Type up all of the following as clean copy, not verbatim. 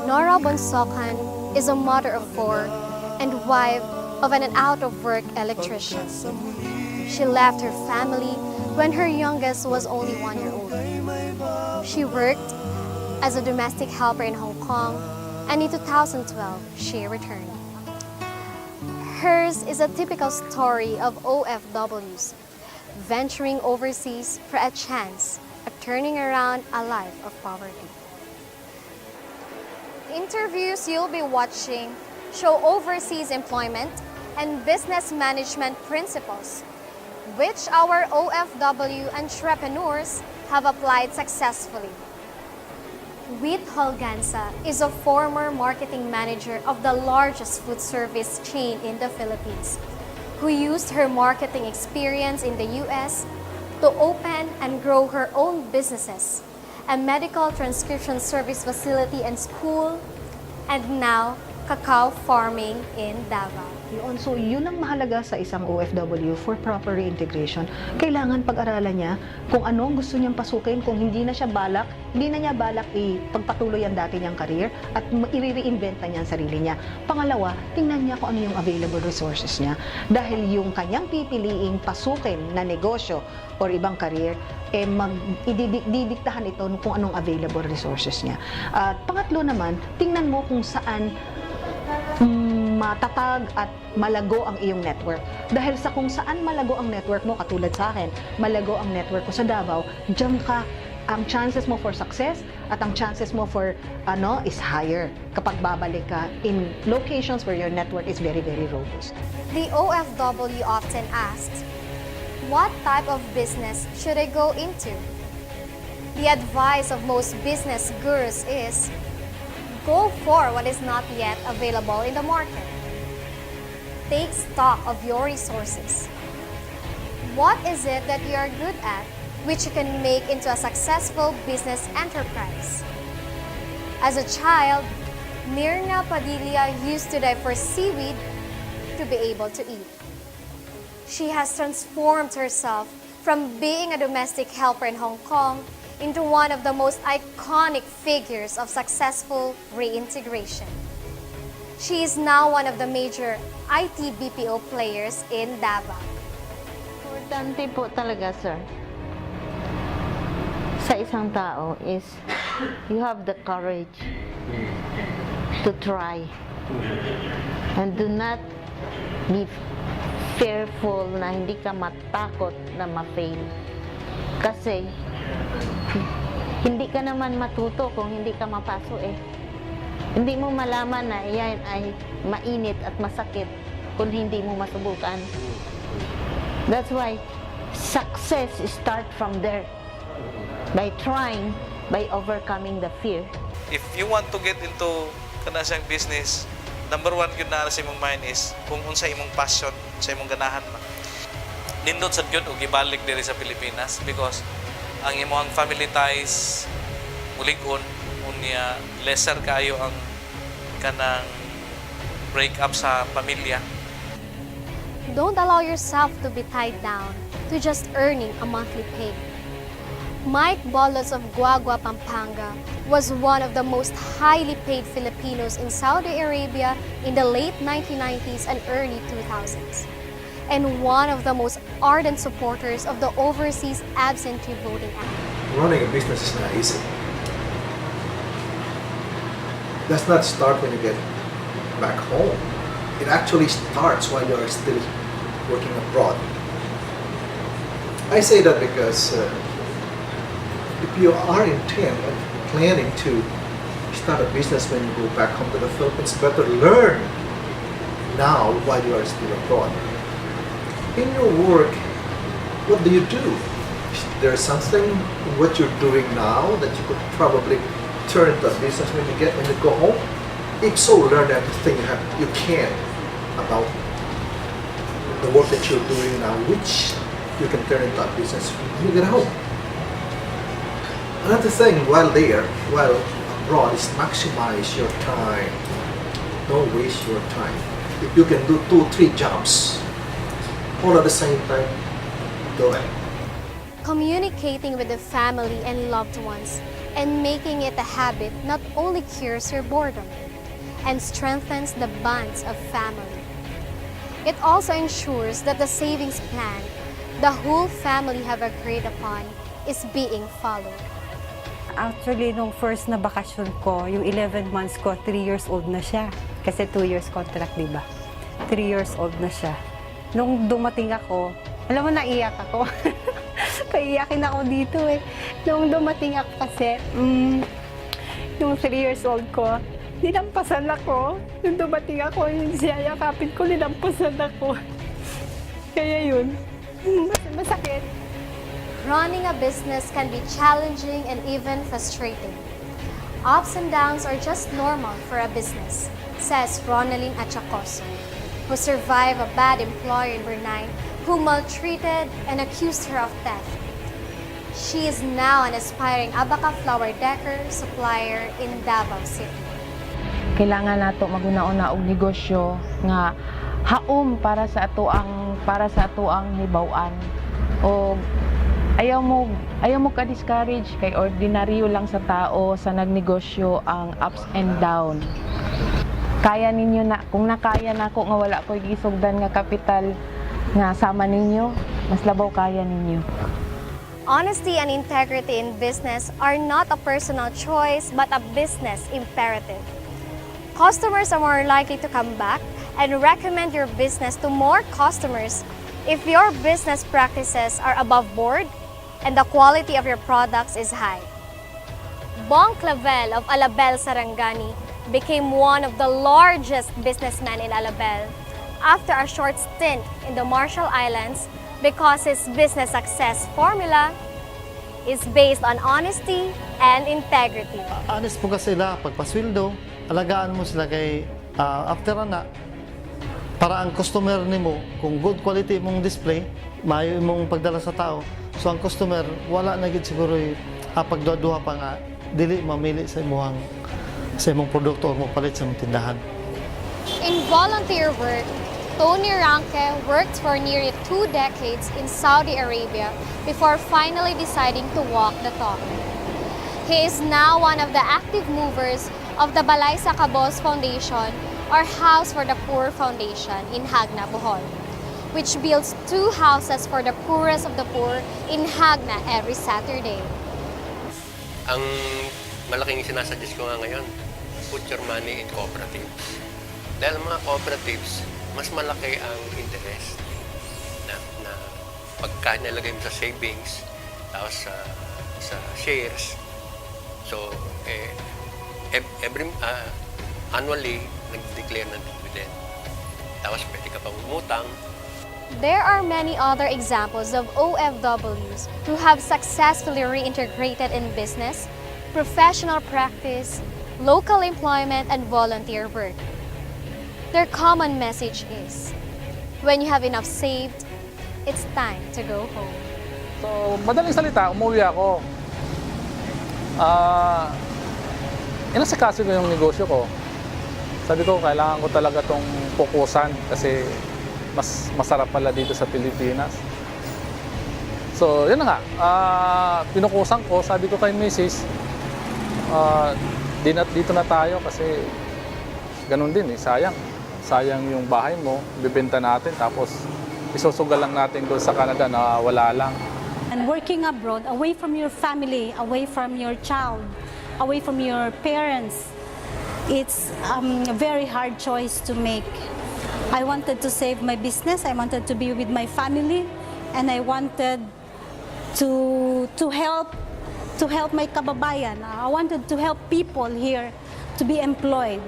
Nora Bonsokan is a mother of 4 and wife of an out-of-work electrician. She left her family when her youngest was only 1 year old. She worked as a domestic helper in Hong Kong, and in 2012, she returned. Hers is a typical story of OFWs, venturing overseas for a chance at turning around a life of poverty. Interviews you'll be watching show overseas employment and business management principles, which our OFW entrepreneurs have applied successfully. Wheat Holganza is a former marketing manager of the largest food service chain in the Philippines, who used her marketing experience in the US to open and grow her own businesses, a medical transcription service facility and school, and now cacao farming in Davao. So, yun ang mahalaga sa isang OFW for proper reintegration. Kailangan pag-aralan niya kung ano ang gusto niyang pasukin, kung hindi na niya balak ipagpatuloy ang dati niyang career at i-reinvent na niya ang sarili niya. Pangalawa, tingnan niya kung ano yung available resources niya. Dahil yung kanyang pipiliing pasukin na negosyo or ibang career, didiktahan ito kung anong available resources niya. At pangatlo naman, tingnan mo kung saan matatag at malago ang iyong network. Dahil sa kung saan malago ang network mo, katulad sa akin, malago ang network ko sa Davao, diyan ka, ang chances mo for success at ang chances mo for is higher kapag babalik ka in locations where your network is very, very robust. The OFW often asks, what type of business should I go into? The advice of most business gurus is, go for what is not yet available in the market. Take stock of your resources. What is it that you are good at, which you can make into a successful business enterprise? As a child, Mirna Padilla used to dive for seaweed to be able to eat. She has transformed herself from being a domestic helper in Hong Kong into one of the most iconic figures of successful reintegration. She is now one of the major IT BPO players in Davao. Importante po talaga, sir, sa isang tao is you have the courage to try and do not be fearful na hindi ka matakot na ma-fail. Kasi hindi ka naman matuto kung hindi ka mapaso eh. Hindi mo malaman na iyan ay mainit at masakit kung hindi mo masubukan. That's why success start from there. By trying, by overcoming the fear. If you want to get into kanasang business, number one yun na sa imong mind is kung unsa imong passion, sa imong ganahan ba. Nindot sad gyud og ibalik diri sa Pilipinas because ang imong family ties mulig-on unya lesser kayo ang kanang break up sa pamilya. Don't allow yourself to be tied down to just earning a monthly pay. Mike Bolos of Guagua, Pampanga was one of the most highly paid Filipinos in Saudi Arabia in the late 1990s and early 2000s, and one of the most ardent supporters of the Overseas Absentee Voting Act. Running a business is not easy. Does not start when you get back home. It actually starts while you are still working abroad. I say that because if you are intent and planning to start a business when you go back home to the Philippines, better learn now while you are still abroad. In your work, what do you do? Is there something in what you're doing now that you could probably turn into a business when you go home? If so, learn everything you can about the work that you're doing now, which you can turn into a business when you get home. Another thing while abroad is maximize your time. Don't waste your time. If you can do 2-3 jobs all at the same time, do it. Communicating with the family and loved ones And making it a habit not only cures your boredom and strengthens the bonds of family, it also ensures that the savings plan the whole family have agreed upon is being followed. Actually, nung first na bakasyon ko, yung 11 months ko, 3 years old na siya. Kasi 2 years contract, di ba? 3 years old na siya. Nung dumating ako, alam mo, naiyak ako. Kaiyakin ako dito eh. Nung dumating ako kasi, nung 3 years old ko, nilampasan ako. Nung dumating ako, yung siyayakapin ko, nilampasan ako. Kaya yun, masakit. Running a business can be challenging and even frustrating. Ups and downs are just normal for a business, says Ronaldine Achacoso, who survived a bad employer in Brunei who maltreated and accused her of theft. She is now an aspiring abaca flower decor supplier in Davao City. Kailangan nato maguna-una og negosyo nga haom para sa atoang hibaw-an. O ayaw mo ka-discourage kay ordinaryo lang sa tao sa nagnegosyo ang ups and down. Kaya ninyo na, kung nakaya nako nga wala ko'y gisugdan nga kapital nga sama ninyo, mas labaw kaya ninyo. Honesty and integrity in business are not a personal choice but a business imperative. Customers are more likely to come back and recommend your business to more customers if your business practices are above board and the quality of your products is high. Bong Clavel of Alabel, Sarangani became one of the largest businessmen in Alabel after a short stint in the Marshall Islands because his business success formula is based on honesty and integrity. Honest po ka sila, pagpasweldo, alagaan mo sila kay after na para ang customer nimo kung good quality mong display, maayo imong pagdala sa tao. So ang customer wala na gid siguro pagduha pa nga dili mamili sa imong produkto o mapalit sa imong tindahan. In volunteer work, Tony Ranke worked for nearly 2 decades in Saudi Arabia before finally deciding to walk the talk. He is now one of the active movers of the Balay sa Cabos Foundation or House for the Poor Foundation in Hagna, Bohol, which builds 2 houses for the poorest of the poor in Hagna every Saturday. Ang malaking sinasuggest ko nga ngayon, put your money in cooperatives. Dahil mga cooperatives, mas malaki ang interest na pagka nilagay mo sa savings, tapos sa shares. So, annually, nag-declare ng dividend. Tapos pwede ka pang umutang. There are many other examples of OFWs who have successfully reintegrated in business, professional practice, local employment, and volunteer work. Their common message is, when you have enough saved, it's time to go home. So, madaling salita, umuwi ako. Inasikaso ko yung negosyo ko. Sabi ko, kailangan ko talaga itong pukusan kasi mas masarap pala dito sa Pilipinas. So, yun na nga. Pinukusan ko, sabi ko kay Mrs., dito na tayo kasi ganun din eh, sayang. Sayang yung bahay mo, bibenta natin tapos isusugal lang natin doon sa Canada na wala lang. And working abroad, away from your family, away from your child, away from your parents, it's a very hard choice to make. I wanted to save my business, I wanted to be with my family, and I wanted to help my kababayan. I wanted to help people here to be employed.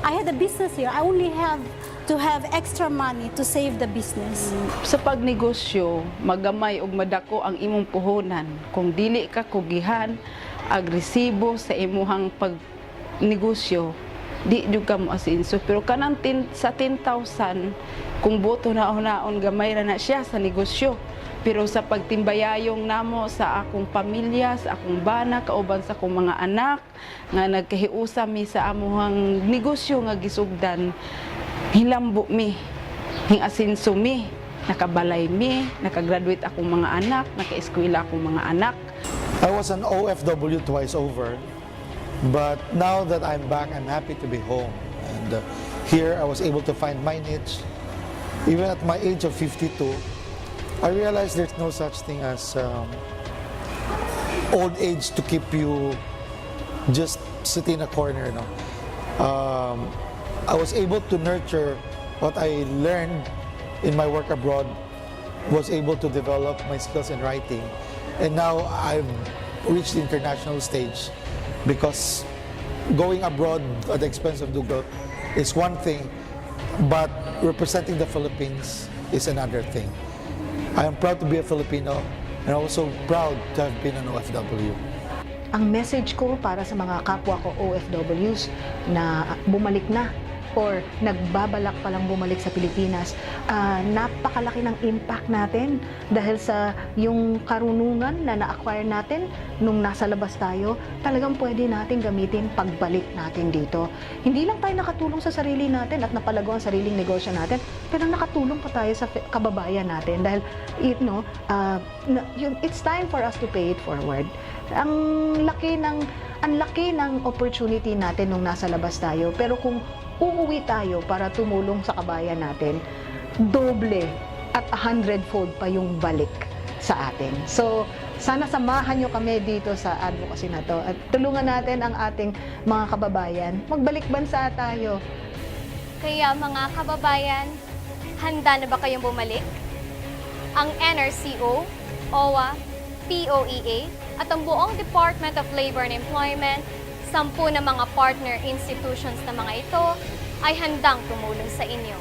I had a business here. I only have to have extra money to save the business. Sa pagnegosyo, magamay ug madako ang imong puhunan. Kung dili ka kugihan, agresibo sa imuhang pagnegosyo, di jud ka mo asinso. Pero kanang sa 10,000, kung boto naon gamay ra na siya sa negosyo. Pero sa pagtimbayayong namo sa akong pamilya, sa akong bana, kauban sa akong mga anak, nga nagkahiusa mi sa amuhang negosyo nga gisugdan, hilambo mi, hing asinso mi, nakabalay mi, nakagraduate akong mga anak, naka-eskwela akong mga anak. I was an OFW twice over, but now that I'm back, I'm happy to be home. And here I was able to find my niche. Even at my age of 52, I realized there's no such thing as old age to keep you just sitting in a corner. No? I was able to nurture what I learned in my work abroad, was able to develop my skills in writing. And now I've reached the international stage, because going abroad at the expense of Dugot is one thing, but representing the Philippines is another thing. I am proud to be a Filipino and also proud to have been an OFW. Ang message ko para sa mga kapwa ko OFWs na bumalik na or nagbabalak palang bumalik sa Pilipinas, napakalaki ng impact natin dahil sa yung karunungan na na-acquire natin nung nasa labas tayo, talagang pwede natin gamitin pagbalik natin dito. Hindi lang tayo nakatulong sa sarili natin at napalago ang sariling negosyo natin, pero nakatulong pa tayo sa kababayan natin dahil it's time for us to pay it forward. Ang laki ng opportunity natin nung nasa labas tayo, pero kung uuwi tayo para tumulong sa kabayan natin, doble at 100-fold pa yung balik sa atin. So, sana samahan nyo kami dito sa advocacy na to at tulungan natin ang ating mga kababayan. Magbalik bansa tayo. Kaya mga kababayan, handa na ba kayong bumalik? Ang NRCO, OWA, POEA, at ang buong Department of Labor and Employment, 10 na mga partner institutions na mga ito ay handang tumulong sa inyo.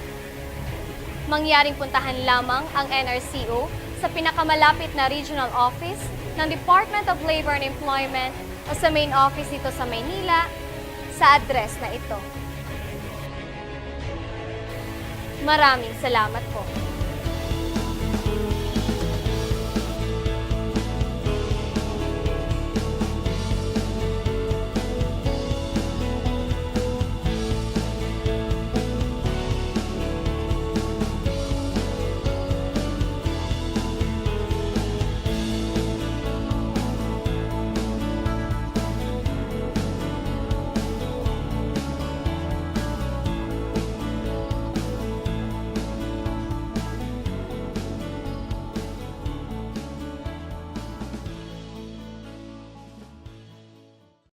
Mangyaring puntahan lamang ang NRCO sa pinakamalapit na regional office ng Department of Labor and Employment o sa main office ito sa Maynila sa address na ito. Maraming salamat po.